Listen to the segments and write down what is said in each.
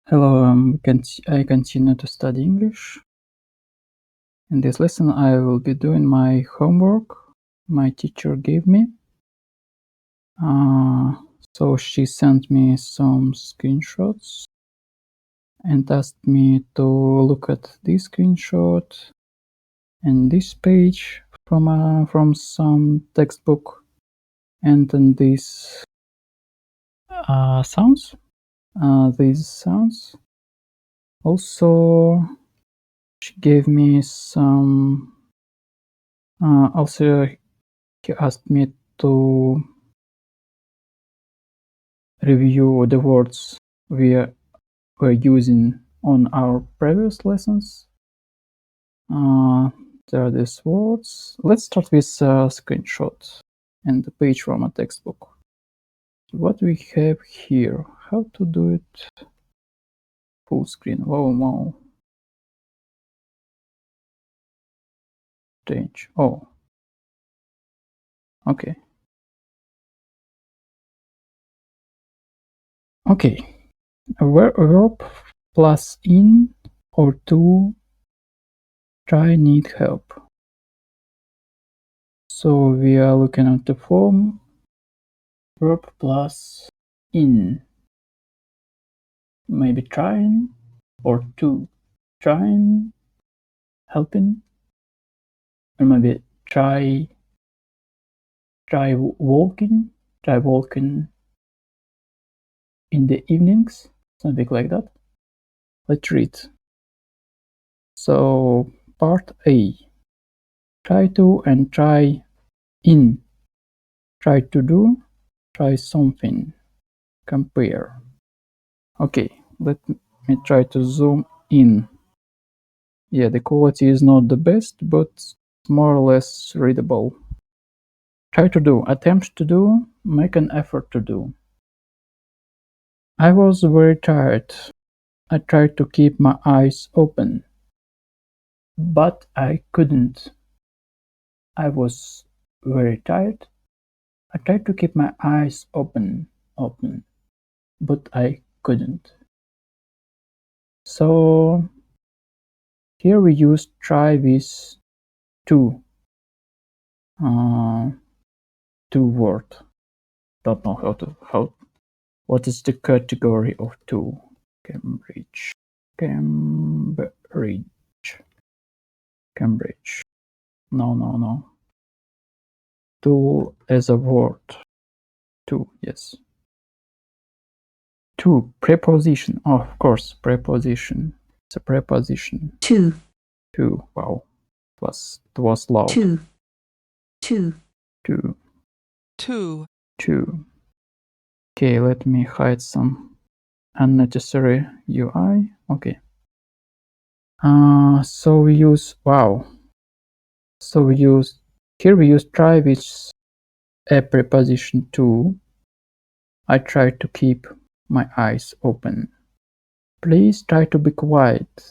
Hello, I continue to study English. In this lesson, I will be doing my homework my teacher gave me. So she sent me some screenshots and asked me to look at this screenshot and this page from some textbook, and then these sounds. These sounds. Also, she gave me some. Also, he asked me to review the words we were using on our previous lessons. There are these words. Let's start with a screenshot and the page from a textbook. What we have here? How to do it full screen? Wow. Change. Oh. Okay. Okay. A verb plus in or to try need help. So we are looking at the form verb plus in. Maybe trying or to. Trying, helping, or maybe try walking in the evenings, something like that. Let's read. So part A, try to and try in. Try to do, try something, compare. Okay, let me try to zoom in. Yeah, the quality is not the best, but more or less readable. Try to do, attempt to do, make an effort to do. I was very tired. I tried to keep my eyes open, but I couldn't. I was very tired. I tried to keep my eyes open, but I couldn't. So here we use try with to word. Don't know what is the category of to. Cambridge. No. To as a word. To, yes. To, preposition. Oh, of course, preposition. It's a preposition. To. Wow. It was loud. To. Okay, let me hide some unnecessary UI. Okay. So we use wow. So here we use try with a preposition to. I try to keep my eyes open. Please try to be quiet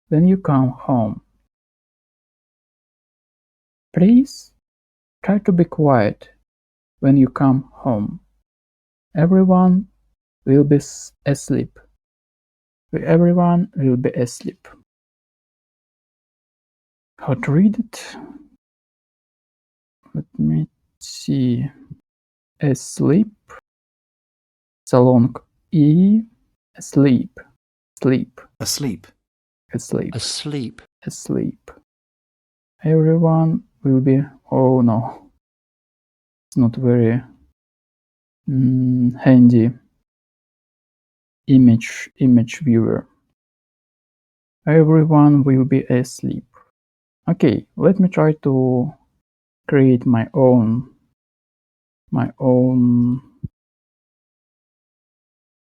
when you come home. Please try to be quiet when you come home. Everyone will be asleep. Everyone will be asleep. How to read it? Let me see. Asleep. It's a long E. Asleep. Sleep. Asleep. Asleep. Asleep. Asleep. Everyone will be. Oh no. It's not very handy image viewer. Everyone will be asleep. Okay, let me try to create my own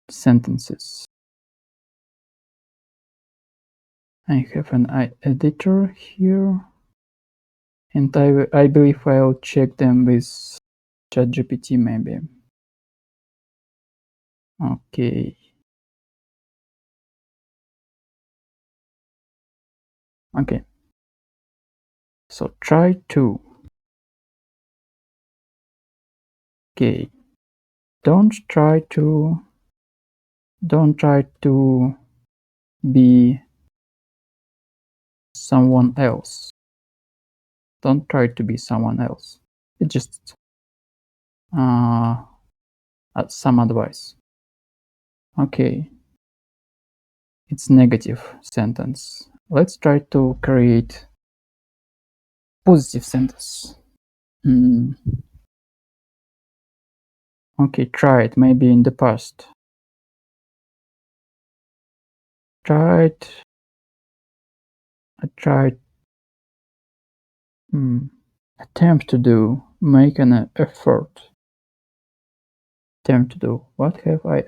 sentences. I have an editor here, and I believe I'll check them with ChatGPT maybe. Okay. Okay. So try to. Okay. Don't try to Don't try to be someone else. Don't try to be someone else. It's just some advice. Okay, it's negative sentence. Let's try to create positive sentence. Okay, try it. Maybe in the past. Tried. I tried. Attempt to do. Make an effort. Attempt to do. What have I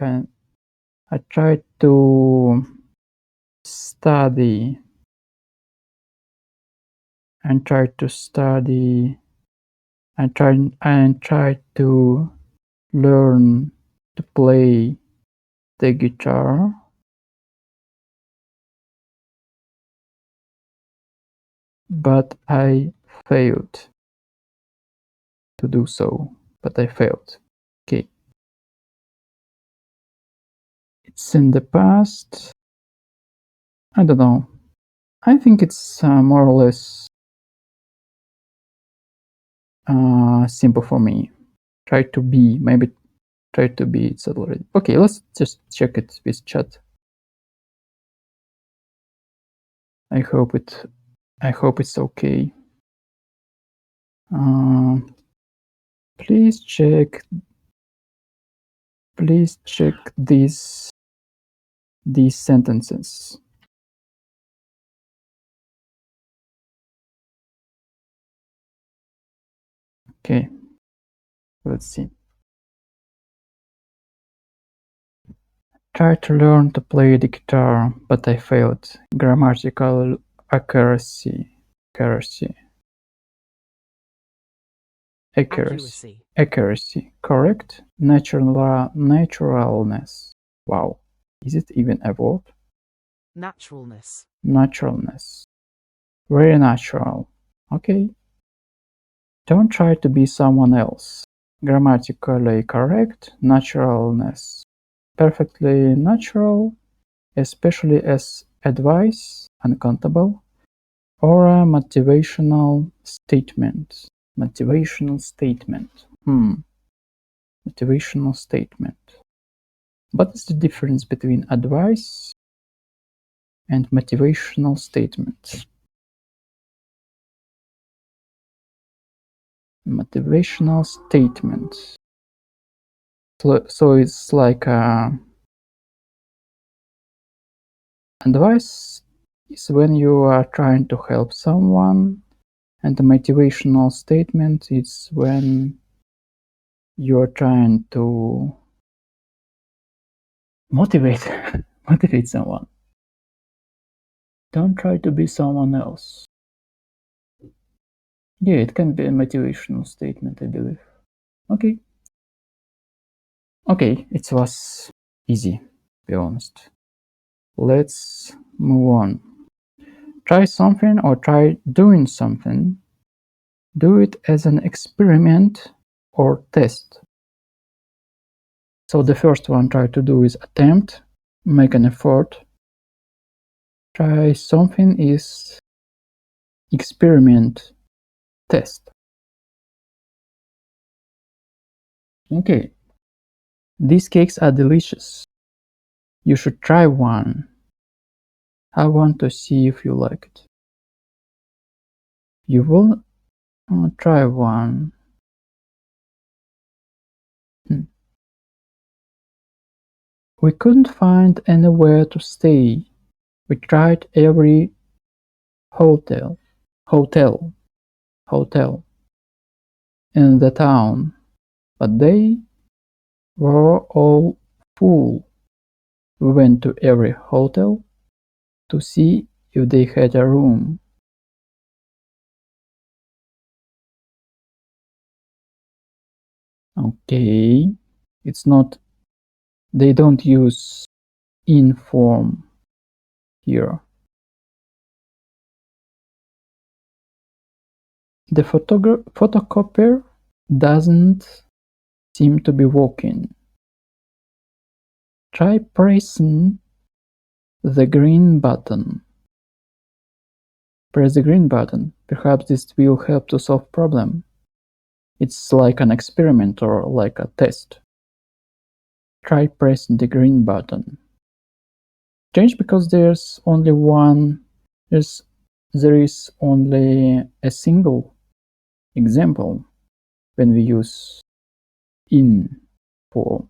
tried to study. And tried to study. I tried to learn to play the guitar. But I failed to do so. But I failed. Okay. It's in the past. I don't know. I think it's more or less simple for me. Try to be, maybe try to be, it's already. Okay, let's just check it with chat. I hope it's okay. Please check these sentences. Okay, let's see. Tried to learn to play the guitar, but I failed. Grammatical accuracy. Correct. Naturalness. Wow. Is it even a word? Naturalness. Very natural. Okay. Don't try to be someone else. Grammatically correct. Naturalness. Perfectly natural, especially as advice, uncountable, or a motivational statement. Motivational statement. Motivational statement. What is the difference between advice and motivational statement? Motivational statement. So it's like advice is when you are trying to help someone, and the motivational statement is when you're trying to motivate someone. Don't try to be someone else. Yeah, it can be a motivational statement, I believe. Okay. Okay, it was easy, to be honest. Let's move on. Try something or try doing something. Do it as an experiment or test. So the first one, try to do, is attempt, make an effort. Try something is experiment, test. Okay. These cakes are delicious. You should try one. I want to see if you like it. You will try one. We couldn't find anywhere to stay. We tried every hotel in the town, but they were all full. We went to every hotel to see if they had a room. Okay, it's not, they don't use in form here. The photocopier doesn't seem to be working. Try pressing the green button. Press the green button. Perhaps this will help to solve problem. It's like an experiment or like a test. Try pressing the green button. Change because there's only one. There is only a single example when we use in for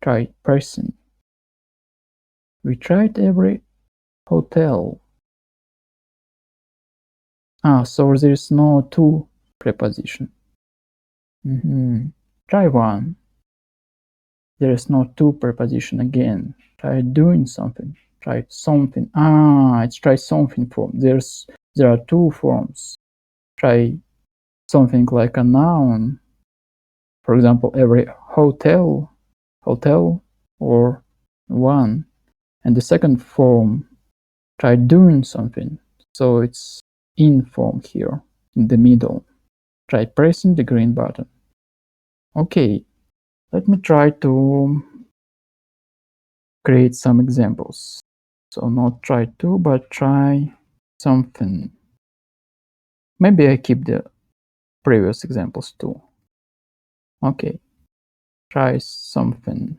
try pressing. We tried every hotel. So there is no to preposition. Try one. There is no to preposition again. Try doing something. Try something. It's try something form. There are two forms. Try something like a noun. For example, every hotel, or one. And the second form, try doing something. So it's in form here, in the middle. Try pressing the green button. Okay, let me try to create some examples. So not try to, but try something. Maybe I keep the previous examples too. Okay, try something.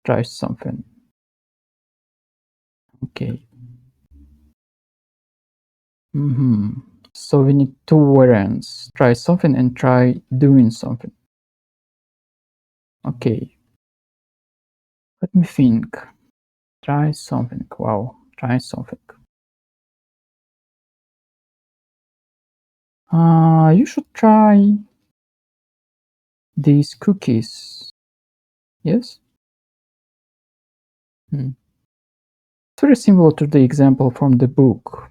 Try something. Okay. So we need two variants. Try something and try doing something. Okay. Let me think. Try something. Wow. Try something. You should try these cookies. Yes? It's very similar to the example from the book,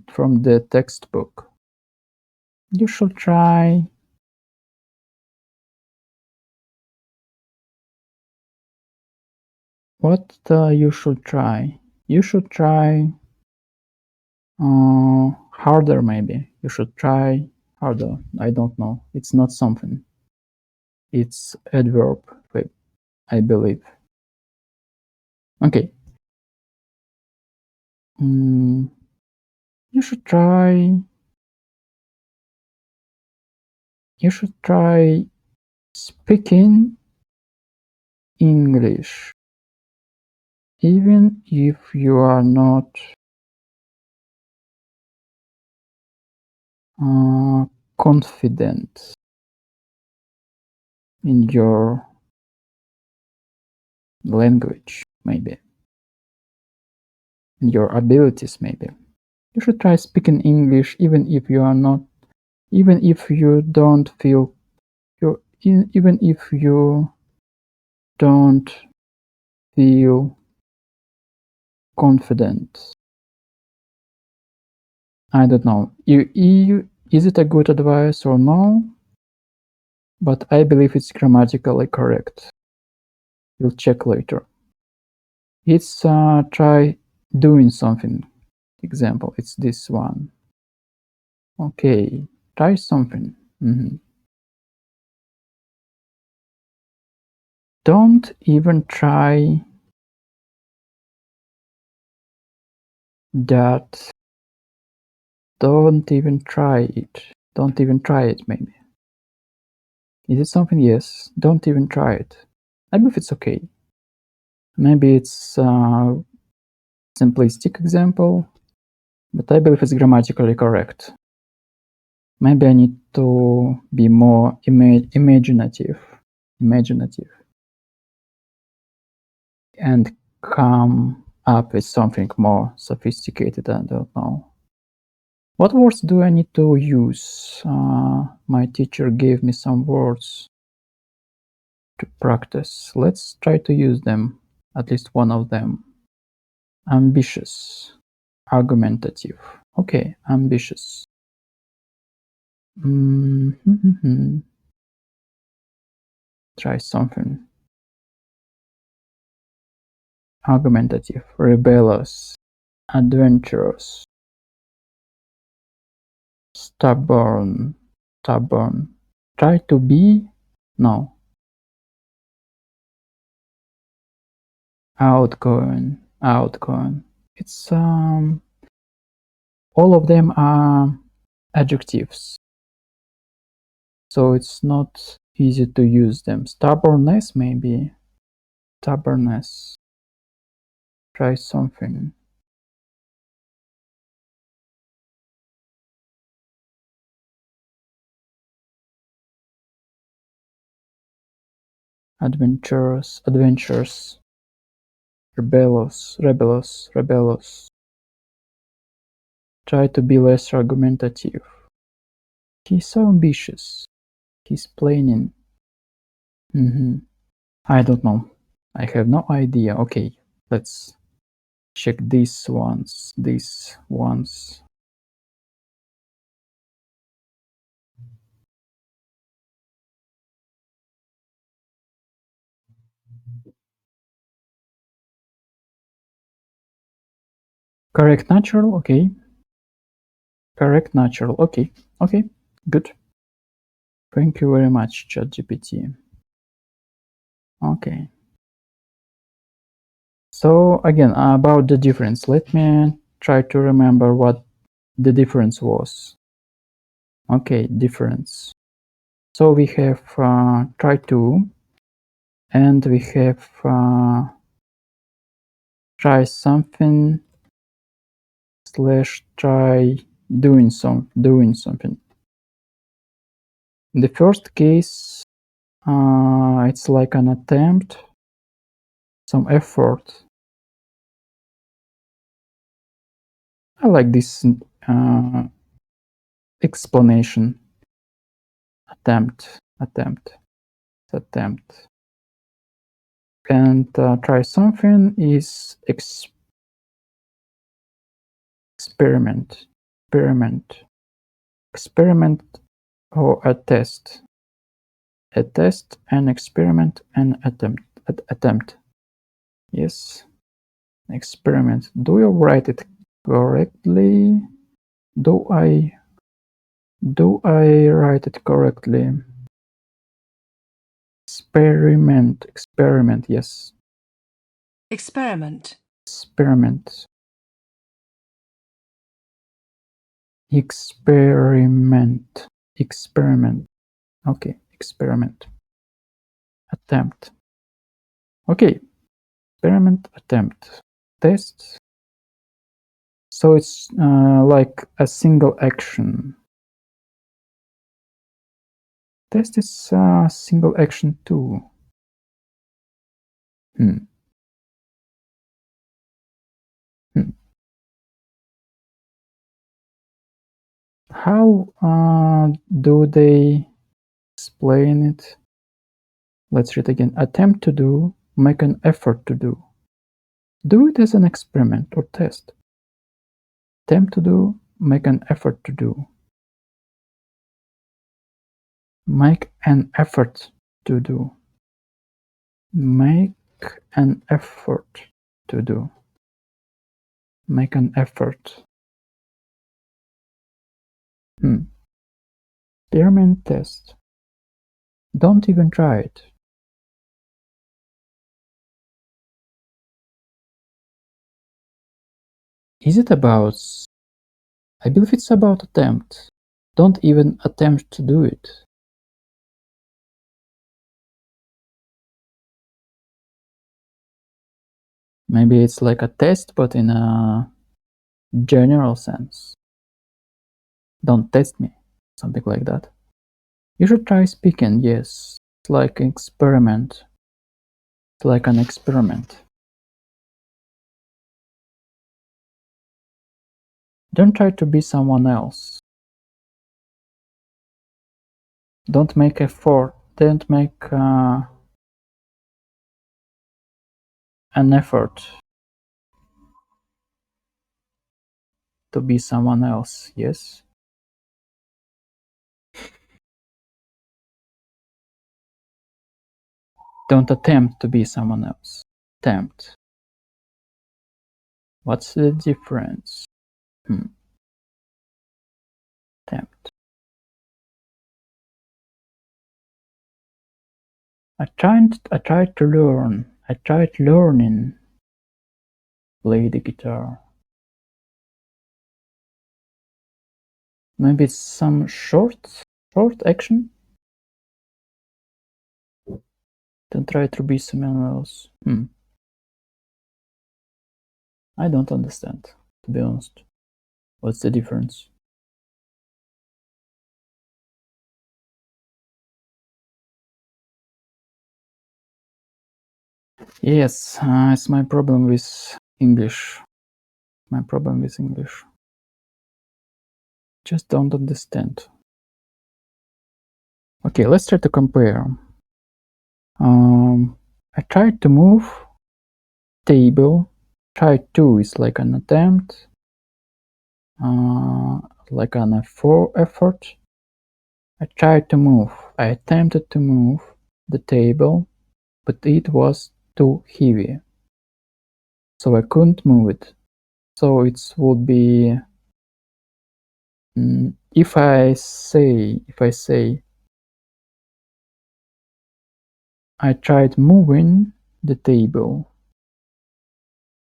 from the textbook. You should try. What you should try? You should try harder, maybe. You should try harder. I don't know. It's not something. It's adverb, I believe. Okay. You should try. You should try speaking English, even if you are not confident in your language, maybe in your abilities, maybe. You should try speaking English even if you are not, even if you don't feel, even if you don't feel confident. I don't know. Is it a good advice or no? But I believe it's grammatically correct. We'll check later. It's try doing something. Example, it's this one. Okay, try something. Don't even try that. Don't even try it. Don't even try it, maybe. Is it something? Yes. Don't even try it. I believe it's okay. Maybe it's a simplistic example, but I believe it's grammatically correct. Maybe I need to be more imaginative, and come up with something more sophisticated. I don't know. What words do I need to use? My teacher gave me some words to practice. Let's try to use them, at least one of them. Ambitious, argumentative. Okay, ambitious. Try something. Argumentative, rebellious, adventurous, stubborn. Try to be? No. outgoing, outgoing. It's all of them are adjectives, so it's not easy to use them. Stubbornness, maybe. Stubbornness. Try something. Adventurous, adventures. Rebellious, rebellious, rebellious. Try to be less argumentative. He's so ambitious. He's planning. I don't know. I have no idea. Okay, let's check these ones. These ones. Correct natural. Okay. Correct natural. Okay. Okay. Good. Thank you very much, ChatGPT. Okay. So again, about the difference, let me try to remember what the difference was. Okay, difference. So we have try to, and we have try something slash try doing something. In the first case, it's like an attempt, some effort. I like this explanation. Attempt. And try something is experiment, or a test, an experiment, and attempt. Yes, experiment. Do you write it correctly? Do I write it correctly? Experiment, yes. Experiment. Experiment. Okay, experiment. Attempt. Okay, experiment, attempt. Test. So it's like a single action. Test is a single action too. How do they explain it? Let's read again. Attempt to do, make an effort to do. Do it as an experiment or test. Attempt to do, make an effort to do. Make an effort to do. Make an effort to do. Make an effort. Experiment, test. Don't even try it. Is it about... I believe it's about attempt. Don't even attempt to do it. Maybe it's like a test, but in a general sense. Don't test me. Something like that. You should try speaking, yes. It's like an experiment. It's like an experiment. Don't try to be someone else. Don't make effort. Don't make an effort to be someone else, yes? Don't attempt to be someone else. Attempt. What's the difference? Attempt. I tried to learn. I tried learning. Play the guitar. Maybe it's some short action? Then try to be someone else. I don't understand, to be honest. What's the difference? Yes, it's my problem with English. My problem with English. Just don't understand. Okay, let's try to compare. I tried to move table. Try to is like an attempt, like an effort. I tried to move. I attempted to move the table, but it was too heavy, so I couldn't move it. So it would be if I say I tried moving the table.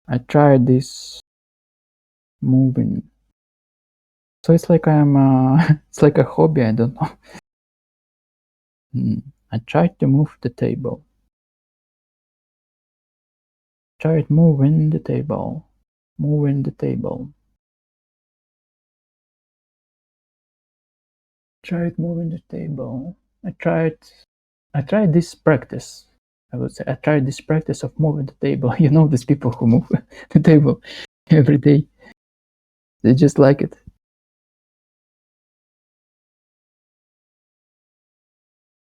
I tried this moving. So it's like I'm it's like a hobby, I don't know. I tried to move the table. Tried moving the table. Moving the table. Tried moving the table. I tried this practice. I would say I tried this practice of moving the table. You know, these people who move the table every day. They just like it.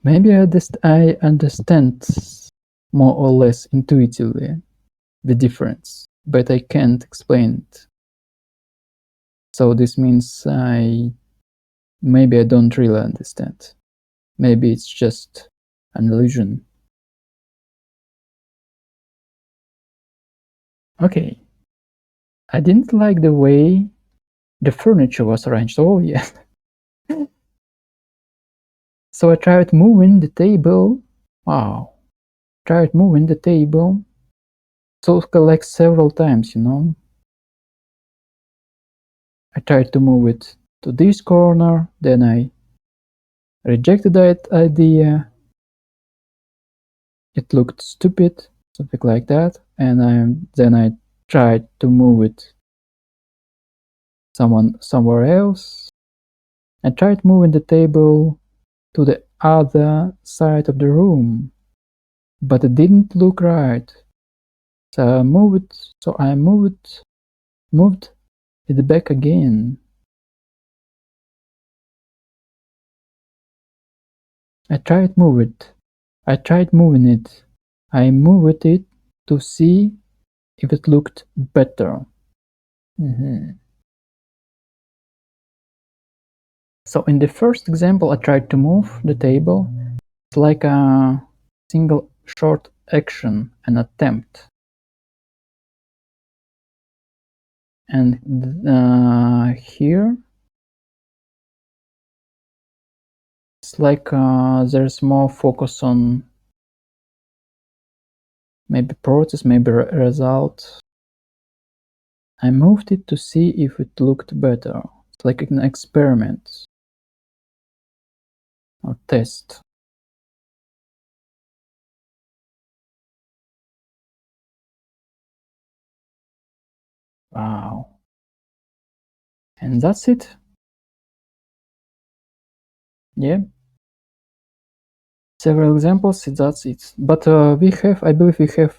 Maybe I understand more or less intuitively the difference, but I can't explain it. So this means maybe I don't really understand. Maybe it's just an illusion. Okay. I didn't like the way the furniture was arranged. Oh yeah. So I tried moving the table. Wow. Tried moving the table. So like several times, you know. I tried to move it to this corner, then I rejected that idea. It looked stupid, something like that, and then I tried to move it somewhere else. I tried moving the table to the other side of the room, but it didn't look right. So I moved it back again. I tried moving it. I moved it to see if it looked better. So in the first example, I tried to move the table. It's like a single short action, an attempt. And here, it's like there's more focus on maybe process, maybe result. I moved it to see if it looked better. It's like an experiment or test. Wow. And that's it. Yeah. Several examples, that's it. But I believe we have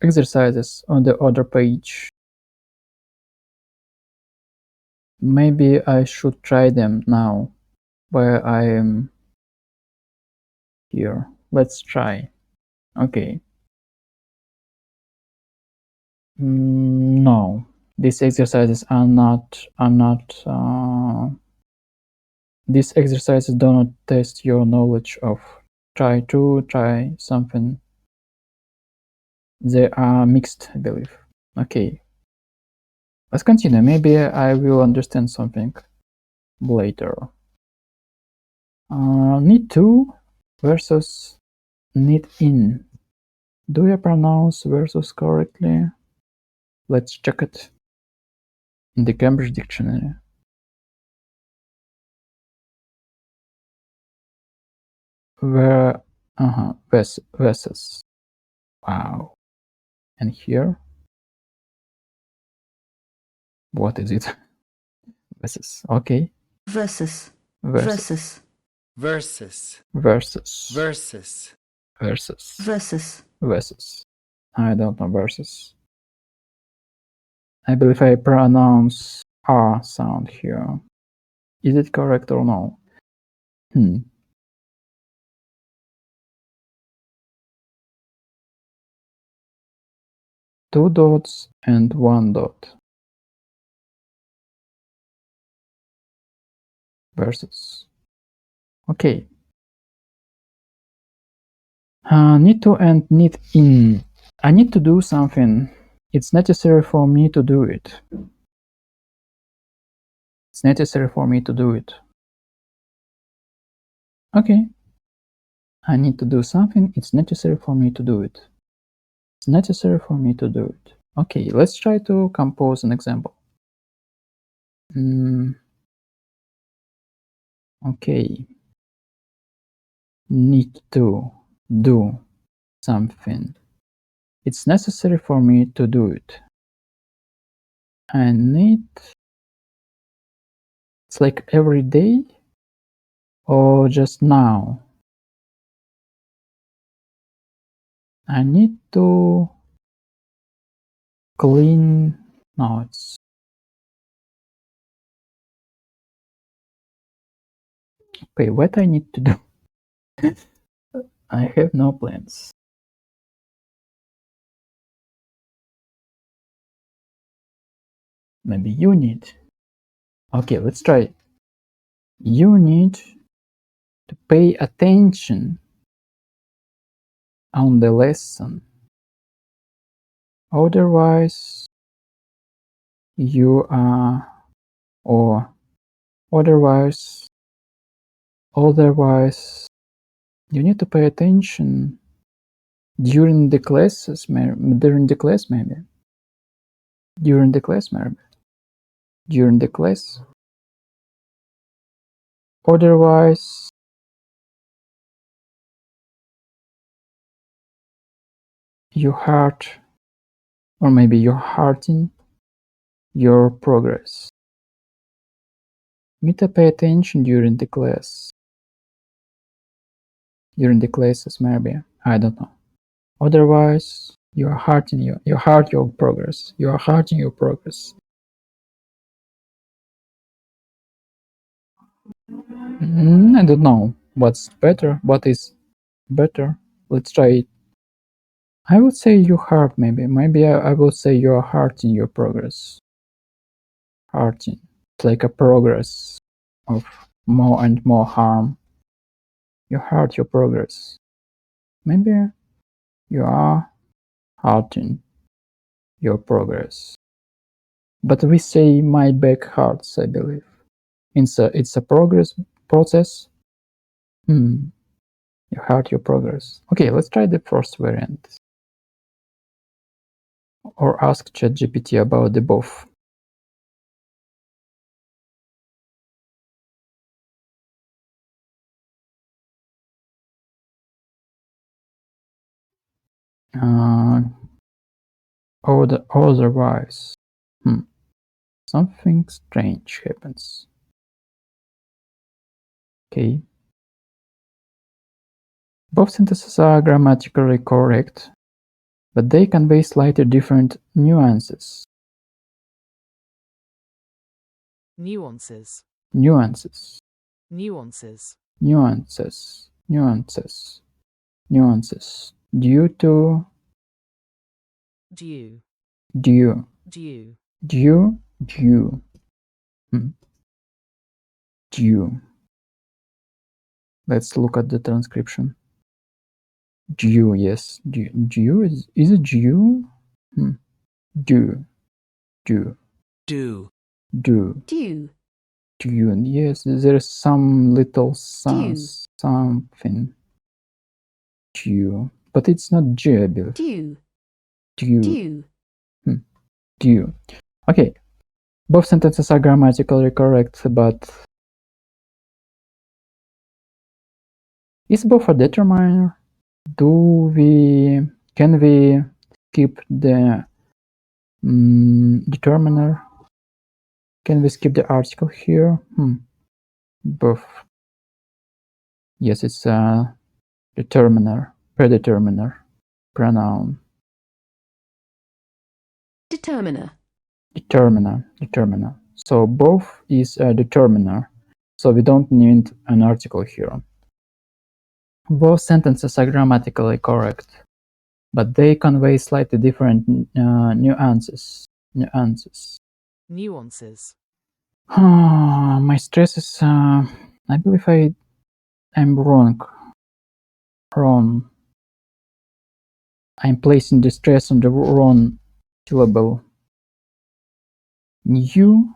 exercises on the other page. Maybe I should try them now, where I am here. Let's try. Okay. No, these exercises are not. These exercises do not test your knowledge of try something. They are mixed, I believe. Okay. Let's continue. Maybe I will understand something later. Need to versus need in. Do I pronounce versus correctly? Let's check it in the Cambridge Dictionary. Versus. Wow. And here, what is it? Versus. Okay. Versus. Versus. Versus. Versus. Versus. Versus. Versus. Versus. I don't know versus. I believe I pronounce R sound here. Is it correct or no? Two dots and one dot. Versus. Okay. Need to and need in. I need to do something. It's necessary for me to do it. It's necessary for me to do it. Okay. I need to do something. It's necessary for me to do it. It's necessary for me to do it. Okay, let's try to compose an example. Okay. Need to do something. It's necessary for me to do it. I need. It's like every day or just now. I need to clean. No, it's okay. What I need to do? I have no plans. Maybe you need. Okay, let's try. You need to pay attention on the lesson. Otherwise, you are, or otherwise, you need to pay attention during the classes, during the class, maybe. During the class, maybe. During the class. Otherwise, you hurt, or maybe you're hurting your progress. Need to pay attention during the class. During the classes, maybe. I don't know. Otherwise, you are hurting you hurt your progress. You are hurting your progress. I don't know what's better. What is better? Let's try it. I would say you hurt, maybe. Maybe I would say you are hurting your progress. Hurting. It's like a progress of more and more harm. You hurt your progress. Maybe you are hurting your progress. But we say my back hurts, I believe. It's a process. You hurt your progress. Okay, let's try the first variant. Or ask ChatGPT about the both. Otherwise, something strange happens. Okay. Both sentences are grammatically correct, but they convey slightly different nuances. Nuances. Nuances. Nuances. Nuances. Nuances. Nuances. Due to. Due. Due. Due. Due. Due. Due. Let's look at the transcription. Due, yes. Due is it due? Due. Due. Do. Due. Due. Due. Yes, there is some little Due. something. Due. but it's not dew, I believe. dew, Dew. dew, Dew. Okay. Both sentences are grammatically correct, but is both a determiner? Can we skip the determiner? Can we skip the article here? Both. Yes, it's a determiner, predeterminer, pronoun. determiner, Determiner. So both is a determiner. So we don't need an article here. Both sentences are grammatically correct, but they convey slightly different nuances. Nuances. My stress is. I believe I'm wrong. I'm placing the stress on the wrong syllable. New.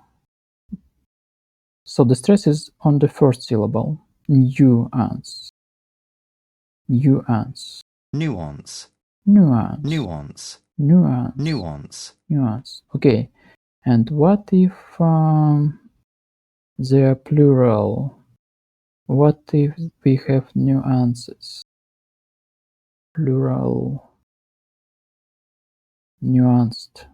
So the stress is on the first syllable. Nuance. nuance, Nuance. Okay. And what if they're plural? What if we have nuances? Plural. Nuanced.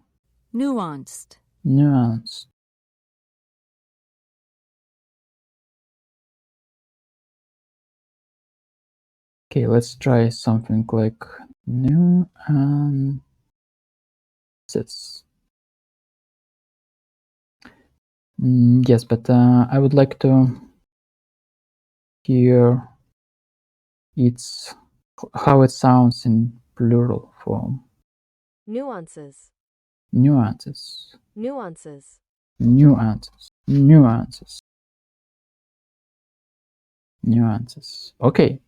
Okay, let's try something like nuances. Yes, but I would like to hear how it sounds in plural form. Nuances. Okay.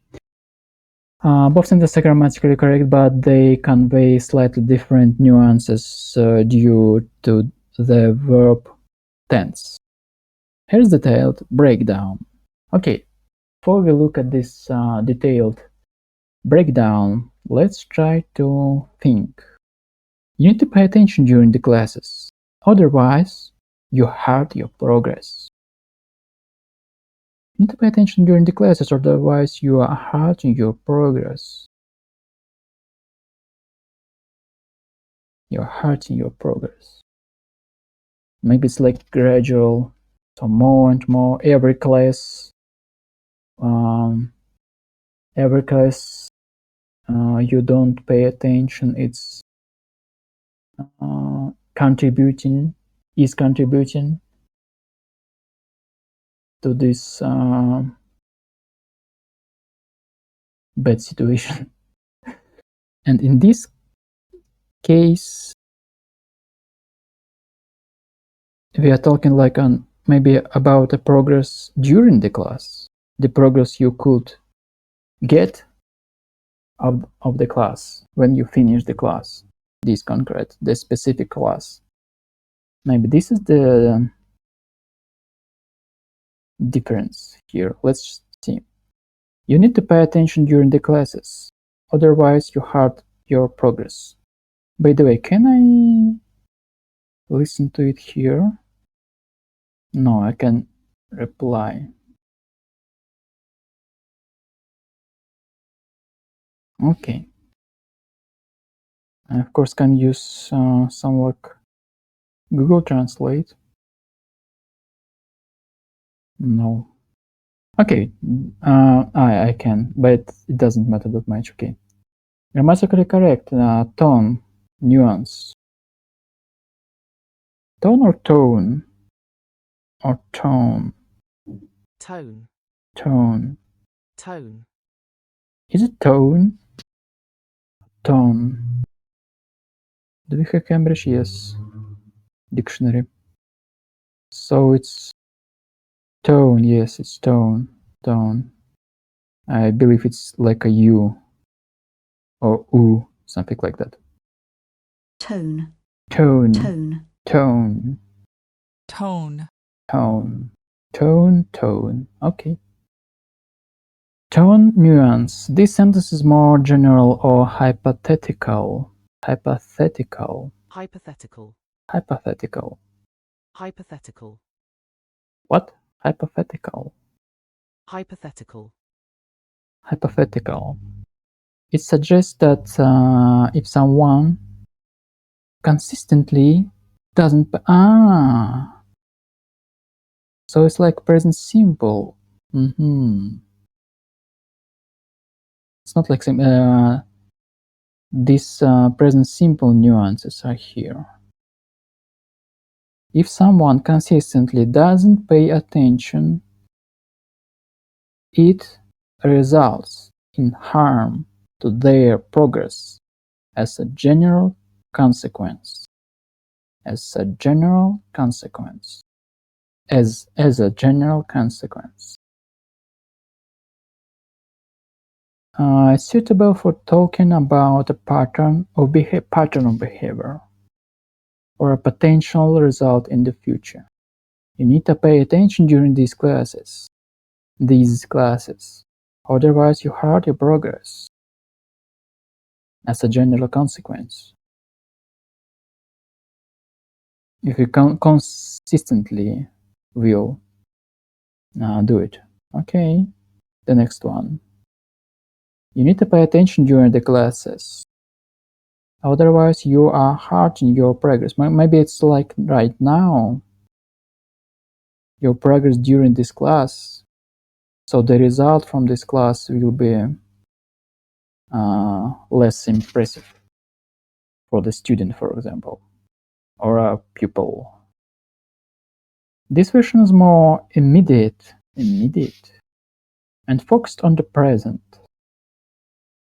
Both sentences are grammatically correct, but they convey slightly different nuances due to the verb tense. Here's the detailed breakdown. Okay, before we look at this detailed breakdown, let's try to think. You need to pay attention during the classes, otherwise you hurt your progress. You need to pay attention during the classes, otherwise you are hurting your progress. You're hurting your progress. Maybe it's like gradual, so more and more every class you don't pay attention, it's contributing to this bad situation. And in this case, we are talking like maybe about a progress during the class, the progress you could get of the class when you finish the class, the specific class. Maybe this is the difference here. Let's see. You need to pay attention during the classes, otherwise you hurt your progress. By the way, can I listen to it here? No, I can reply. Okay. I of course can use some like Google Translate. No. Okay, I can, but it doesn't matter that much. Okay. Grammatically correct. Tone, nuance. Tone or tone? Or tone? Tone. Tone. Tone. Is it tone? Tone. Do we have Cambridge? Yes. Dictionary. So it's tone. Yes, it's tone. Tone. I believe it's like a U or U, something like that. tone, Tone. tone, Tone. Tone. Tone. Tone. Tone. Okay. Tone nuance. This sentence is more general or hypothetical. Hypothetical. Hypothetical. Hypothetical. Hypothetical. What? Hypothetical. Hypothetical. Hypothetical. It suggests that if someone consistently doesn't. So it's like present simple. It's not like these present simple nuances are here. If someone consistently doesn't pay attention, it results in harm to their progress as a general consequence. As a general consequence. As a general consequence. Suitable for talking about a pattern of behavior or a potential result in the future. You need to pay attention during these classes. Otherwise you hurt your progress. As a general consequence. If you consistently will do it. Okay, the next one. You need to pay attention during the classes. Otherwise you are hurting your progress. Maybe it's like right now. Your progress during this class. So the result from this class will be less impressive for the student, for example, or a pupil. This version is more immediate, and focused on the present.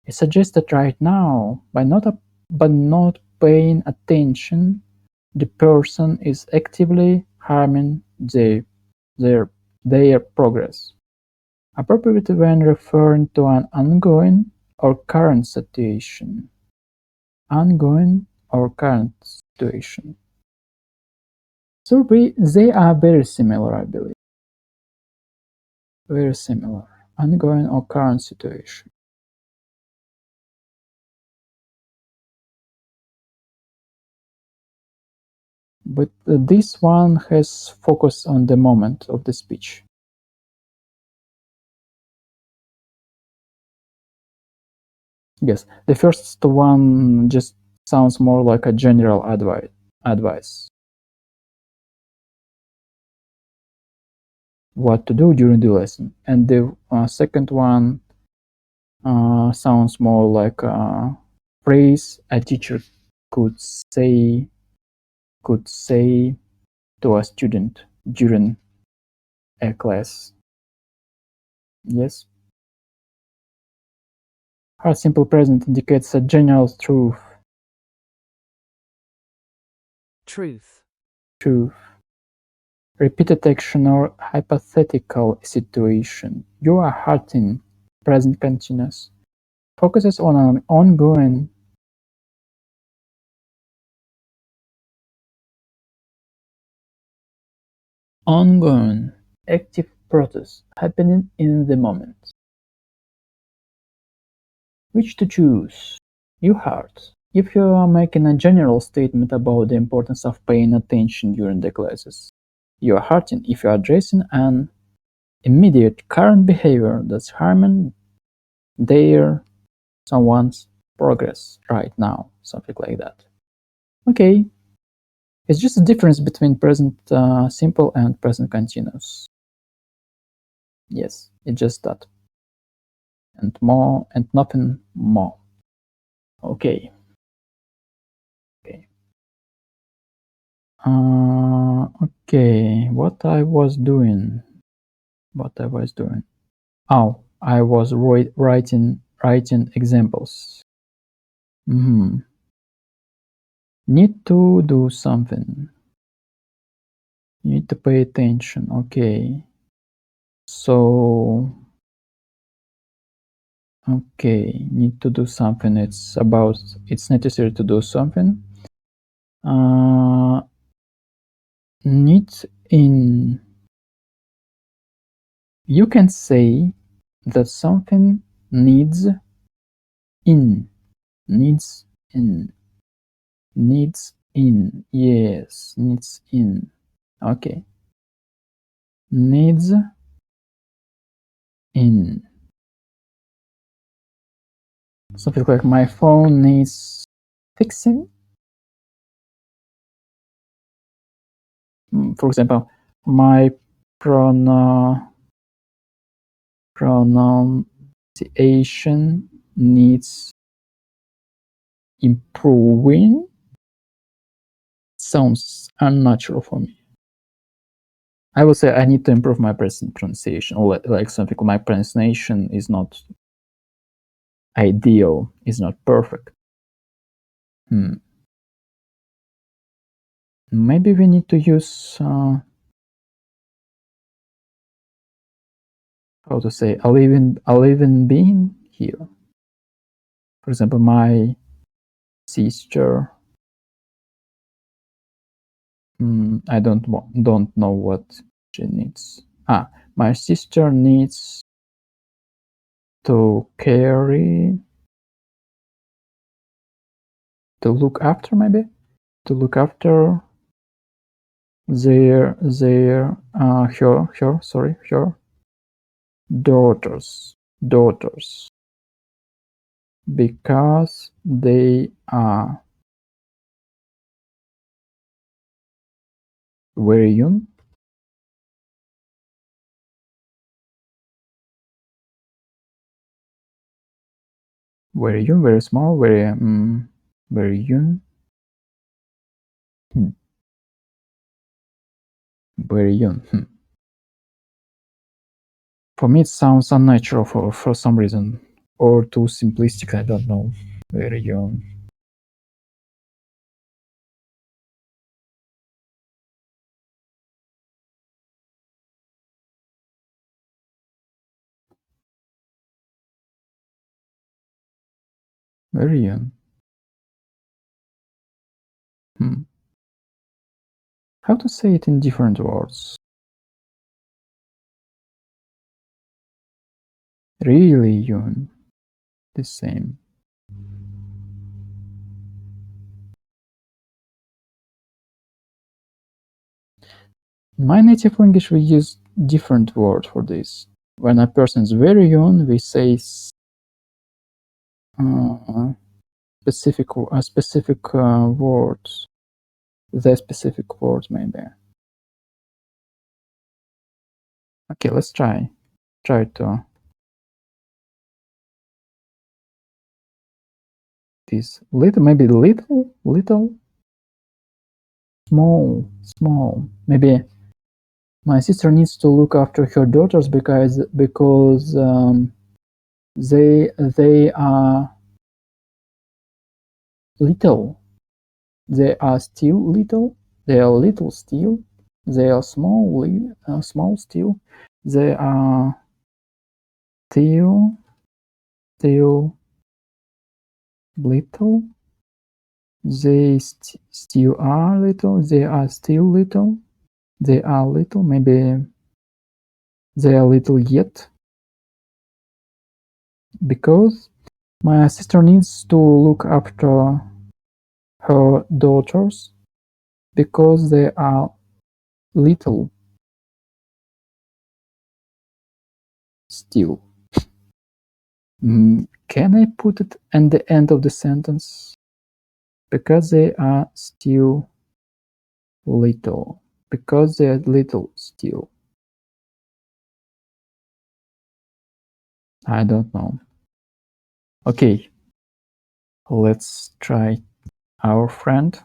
It suggests that right now, by not paying attention, the person is actively harming their progress. Appropriate when referring to an ongoing or current situation. Ongoing or current situation. So they are very similar, I believe. Very similar. Ongoing or current situation. But this one has focus on the moment of the speech. Yes, the first one just sounds more like a general advice. What to do during the lesson. And the second one sounds more like a phrase a teacher could say to a student during a class. Yes. Her simple present indicates a general truth. Truth. Repeated action or hypothetical situation. You are hurting. Present continuous. Focuses on an ongoing active process happening in the moment. Which to choose? You hurt. If you are making a general statement about the importance of paying attention during the classes, you are hurting. If you are addressing an immediate current behavior that's harming someone's progress right now, something like that. Okay, it's just a difference between present simple and present continuous. Yes, it's just that, and more and nothing more. Okay. Okay, what I was doing. Oh, I was writing examples. Need to do something. You need to pay attention. Okay. So, okay, need to do something. It's necessary to do something. Need in. You can say that something needs in. Needs in. Needs in. Yes, needs in. Okay. Needs in. Something like my phone needs fixing. For example, my pronunciation needs improving. Sounds unnatural for me. I would say I need to improve my pronunciation, or like something. My pronunciation is not ideal, is not perfect. Maybe we need to use how to say a living being here. For example, my sister. I don't know what she needs. My sister needs to look after her daughters, because they are very young. Very young, very small, very young. Very young. For me, it sounds unnatural for some reason, or too simplistic. I don't know. Very young. Very young. How to say it in different words? Really young. The same. In my native language, we use different word for this. When a person is very young, we say specific words. The specific words, maybe. Okay, let's try to this little, maybe little, small. Maybe my sister needs to look after her daughters because they are little. They are still little. They are little still. They are small still. They are still little. They still are little. They are still little. They are little. Maybe they are little yet. Because my sister needs to look after her daughters because they are little still. Can I put it at the end of the sentence? Because they are still little. Because they are little still. I don't know. Okay. Let's try our friend.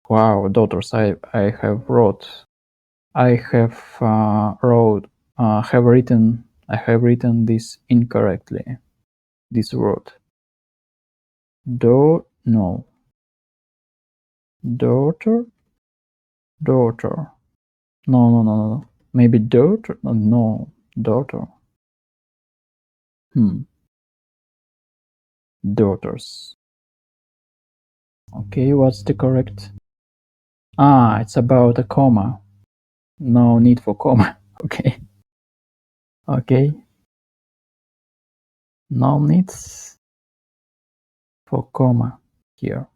Wow, daughters, I have written this incorrectly. This word. Daughter. No. Maybe daughter. No, daughter. Daughters. Okay, what's the correct? It's about a comma. No need for comma. Okay. Okay. No needs for comma here.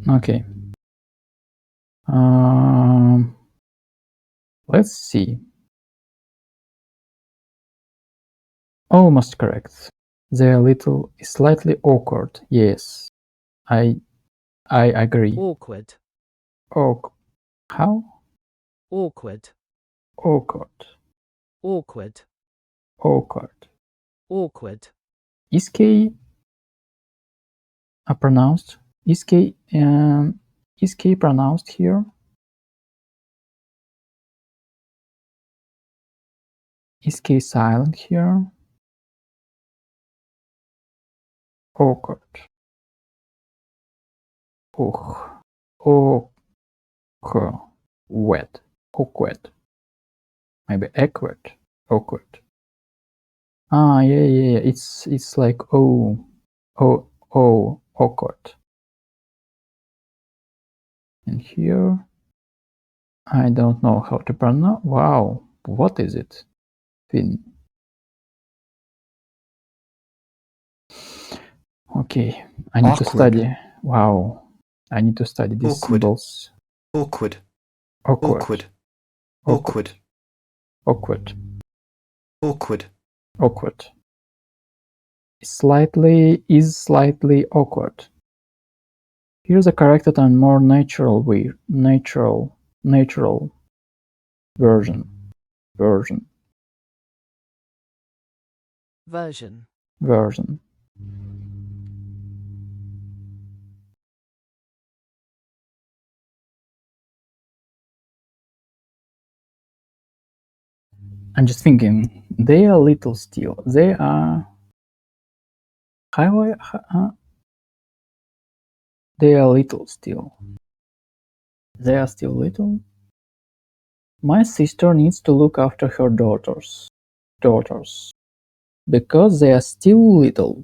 Okay. Let's see. Almost correct. They're little slightly awkward. Yes, I agree. Awkward. How? Awkward. Awkward. Awkward. Awkward. Awkward. Is K pronounced? Is K pronounced here? Is K silent here? Awkward. Awkward. Awkward. Maybe awkward. Awkward. Yeah. It's like awkward. And here, I don't know how to pronounce. Wow, what is it? Fin. Okay, I need to study. Wow, I need to study these symbols. Awkward. Awkward. Awkward. Awkward. Awkward. Awkward. Slightly awkward. Here's a corrected and more natural version. I'm just thinking, they are little still. They are. They are little still. They are still little. My sister needs to look after her daughters. Because they are still little.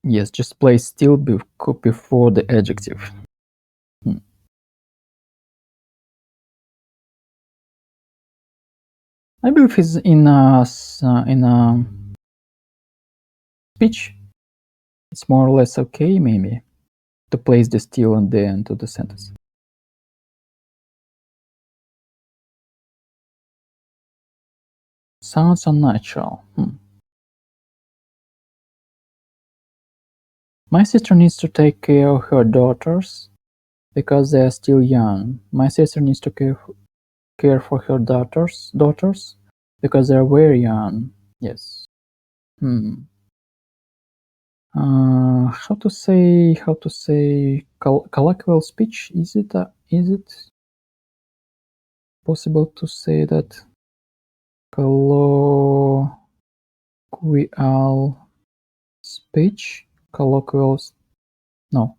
Yes, just place still before the adjective. I believe it's in a speech. It's more or less okay, maybe, to place the still on the end of the sentence. Sounds unnatural. My sister needs to take care of her daughters because they are still young. My sister needs to care for her daughters because they are very young. Yes. How to say colloquial speech? Is it possible to say that? Colloquial speech? No.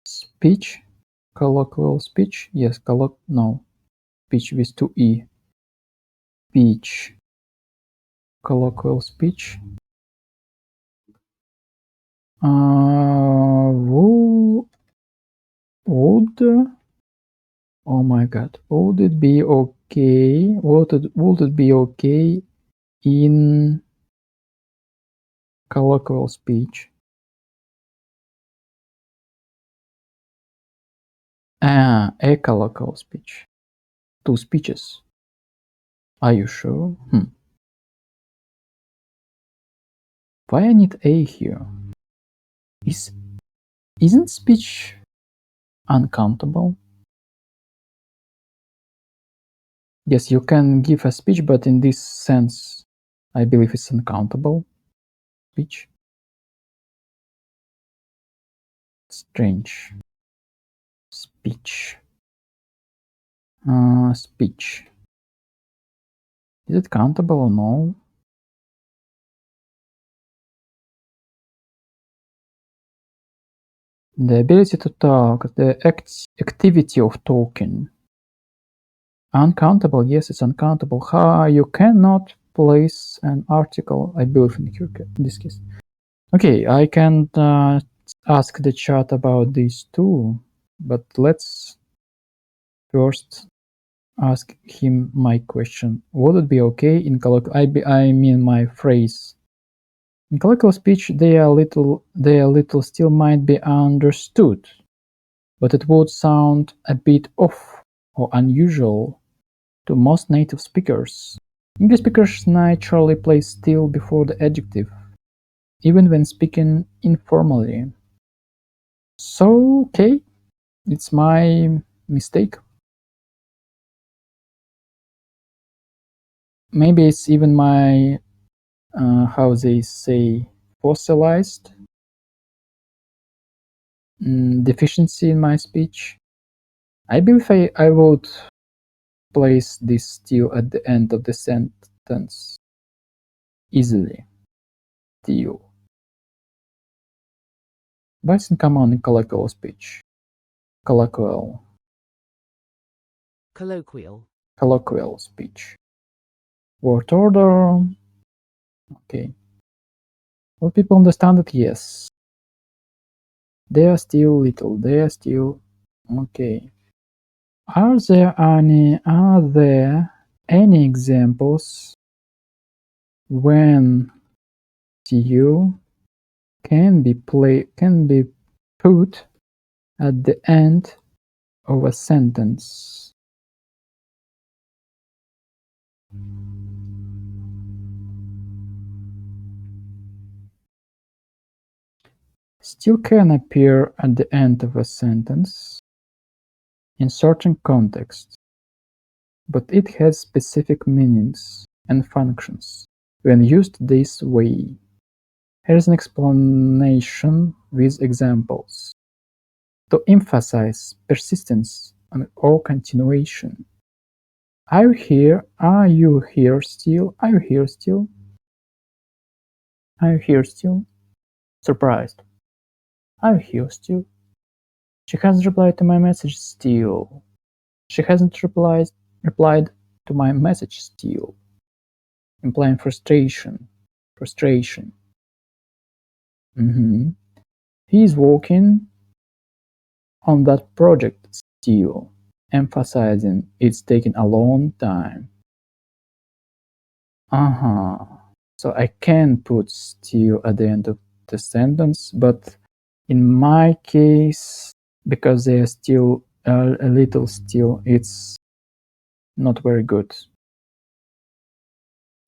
Speech? Colloquial speech? Yes, no. Speech with 2 E. Speech. Colloquial speech. Would, oh my god, would it be okay? Would it be okay in colloquial speech? A colloquial speech. 2 speeches. Are you sure? Why I need A here? Isn't speech uncountable? Yes, you can give a speech, but in this sense, I believe it's uncountable speech. Strange. Speech. Speech. Is it countable or no? The ability to talk, the activity of talking. Uncountable, yes, it's uncountable. You cannot place an article, I believe, in this case. Okay, I can ask the chat about these too, but let's first ask him my question. Would it be okay in colloquial? I mean my phrase. In colloquial speech, they are little still might be understood, but it would sound a bit off or unusual to most native speakers. English speakers naturally place still before the adjective, even when speaking informally. So, okay, it's my mistake. Maybe it's even my, how they say, fossilized deficiency in my speech. I believe I would place this still at the end of the sentence easily. Still. But it's common in colloquial speech. Colloquial speech. Word order. Okay. Will people understand it? Yes. They are still little. They are still okay. Are there any examples when still can be put at the end of a sentence? Still can appear at the end of a sentence in certain contexts, but it has specific meanings and functions when used this way. Here's an explanation with examples. To emphasize persistence or continuation. Are you here? Are you here still? Are you here still? Are you here still? Surprised. Are you here still? She hasn't replied to my message still. She hasn't replied to my message still. Implying frustration. He's working on that project still, emphasizing it's taking a long time. So I can put still at the end of the sentence, but in my case, because they are still a little still, it's not very good.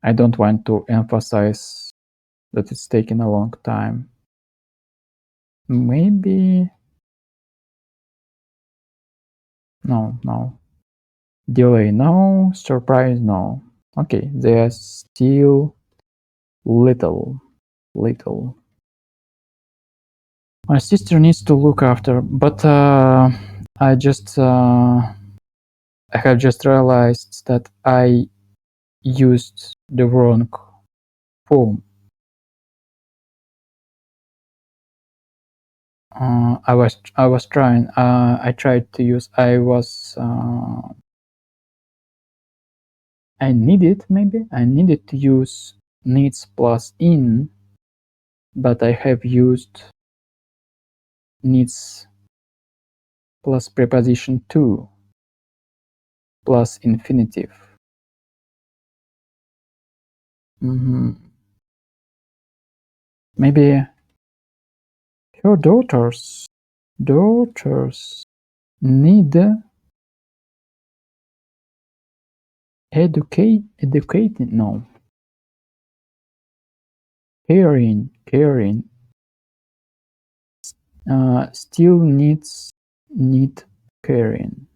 I don't want to emphasize that it's taking a long time. Maybe no. Delay, no. Surprise, no. Okay, they are still little. My sister needs to look after, but I have just realized that I used the wrong form. I was trying. I tried to use. I needed to use needs plus in, but I have used needs plus preposition to plus infinitive. Maybe her daughters need educating. No. Caring. Still need caring.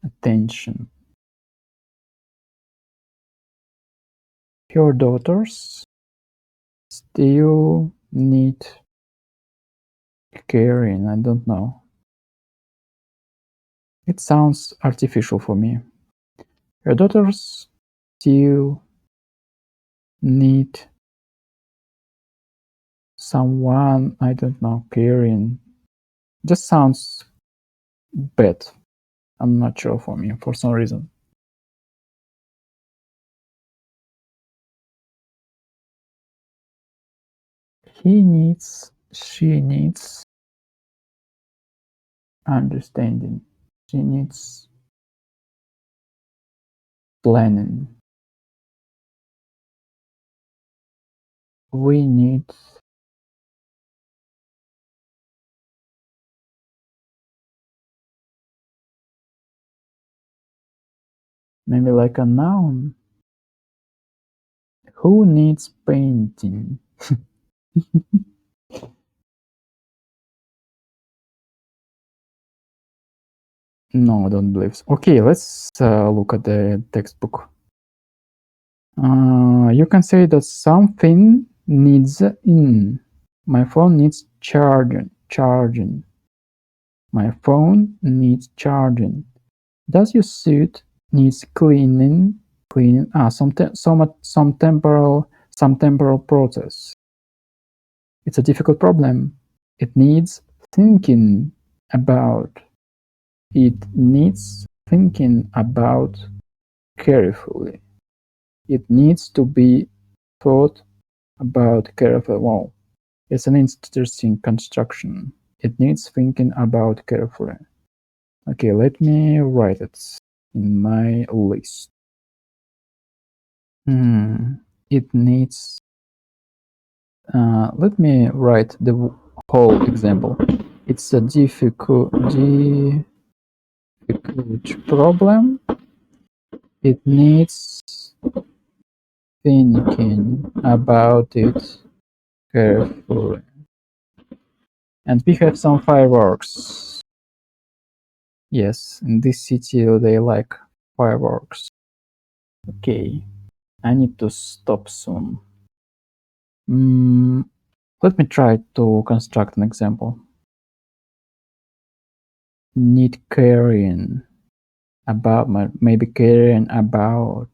Attention. Your daughters still need caring. I don't know. It sounds artificial for me. Your daughters still need someone, I don't know, caring. Just sounds bad. I'm not sure for me, for some reason. He needs, she needs understanding. She needs planning. We need maybe like a noun. Who needs painting? No, I don't believe so. Okay, let's look at the textbook. You can say that something needs in. My phone needs charging. My phone needs charging. Does your suit needs cleaning? Some temporal process. It's a difficult problem. It needs thinking about. It needs thinking about carefully. It needs to be thought about carefully. Wow, it's an interesting construction. It needs thinking about carefully. Okay, let me write it in my list. It needs. Let me write the whole example. It's a difficult problem. It needs thinking about it carefully. And we have some fireworks. Yes, in this city they like fireworks. Okay, I need to stop soon. Let me try to construct an example. Need carrying about, maybe carry about.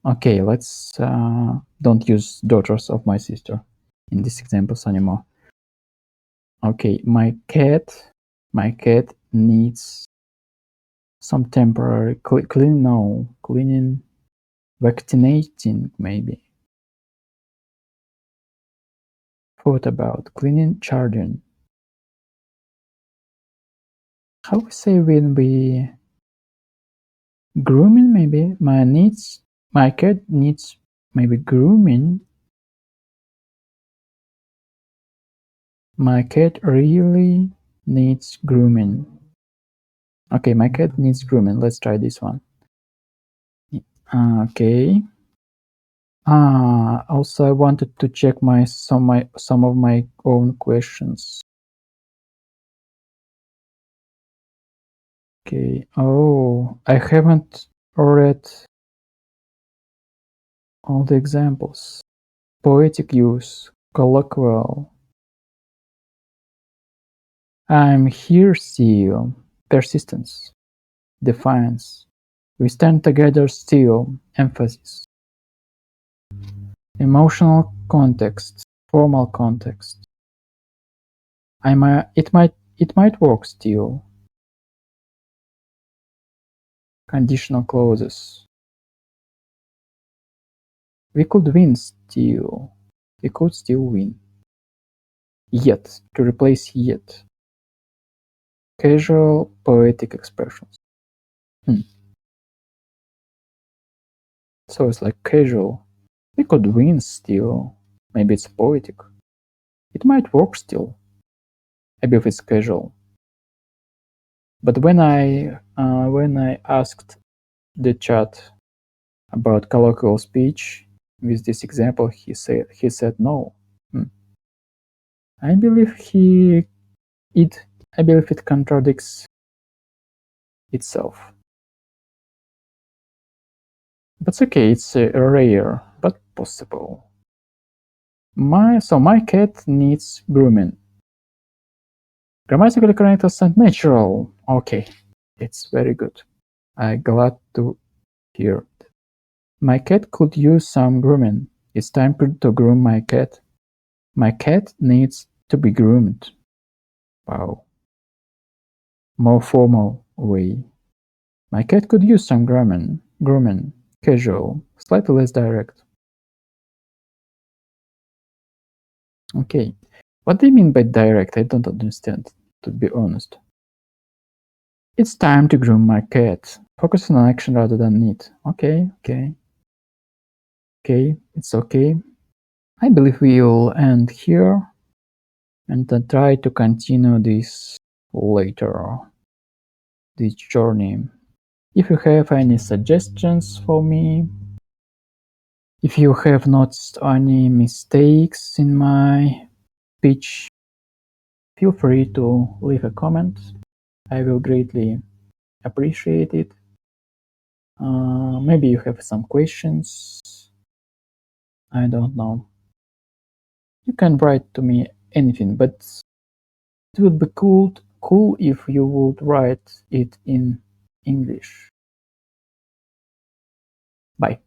Okay, let's don't use daughters of my sister in these examples anymore. Okay, my cat needs some temporary cleaning, vaccinating maybe. Thought about cleaning, charging. How we say when we grooming maybe? My cat needs maybe grooming. My cat really needs grooming. Okay, my cat needs grooming. Let's try this one. Okay. Also I wanted to check some of my own questions. Okay. Oh, I haven't read all the examples. Poetic use, colloquial. I'm here still. Persistence. Defiance. We stand together still. Emphasis. Emotional context. Formal context. It might work still. Conditional clauses. We could win still. We could still win. Yet. To replace yet. Casual poetic expressions. So it's like casual. We could win still. Maybe it's poetic. It might work still. Maybe if it's casual. But when I asked the chat about colloquial speech with this example, he said no. I believe it contradicts itself. But it's okay, it's rare, but possible. My cat needs grooming. Grammatically correct and natural. Okay, it's very good. I'm glad to hear it. My cat could use some grooming. It's time to groom my cat. My cat needs to be groomed. Wow. More formal way. My cat could use some grooming. Casual. Slightly less direct. Okay. What do you mean by direct? I don't understand, to be honest. It's time to groom my cat. Focus on action rather than need. Okay, it's okay. I believe we'll end here and then try to continue this later, this journey. If you have any suggestions for me, if you have noticed any mistakes in my speech, feel free to leave a comment. I will greatly appreciate it. Maybe you have some questions. I don't know. You can write to me anything, but it would be cool if you would write it in English. Bye.